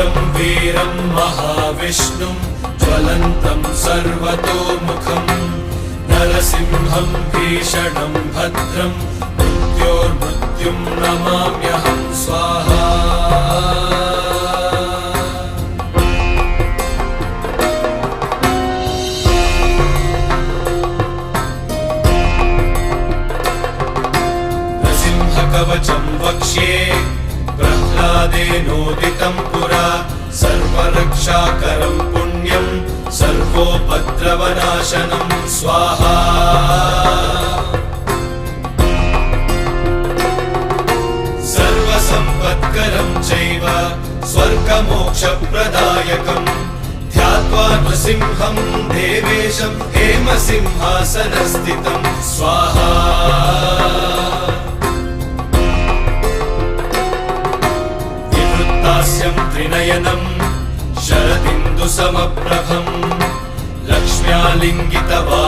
रुद्रं वीरं महाविष्णुं ज्वलन्तं सर्वतोमुखं नरसिंहं भीषणं भद्रं मृत्योर्मृत्युं नमाम्यहं स्वाहा। कवचं वक्ष्ये प्रह्लादेनोदितं पुरा सर्वरक्षाकरं पुण्यं सर्वोपद्रवनाशनं स्वाहा। सर्वसम्पत्करं चैव स्वर्गमोक्षप्रदायकं ध्यात्वा नृसिंहं देवेशं हेमसिंहासनस्थितं स्वाहा। त्रिनयनं शरदिन्दुसमप्रभं लक्ष्म्यालिङ्गितवा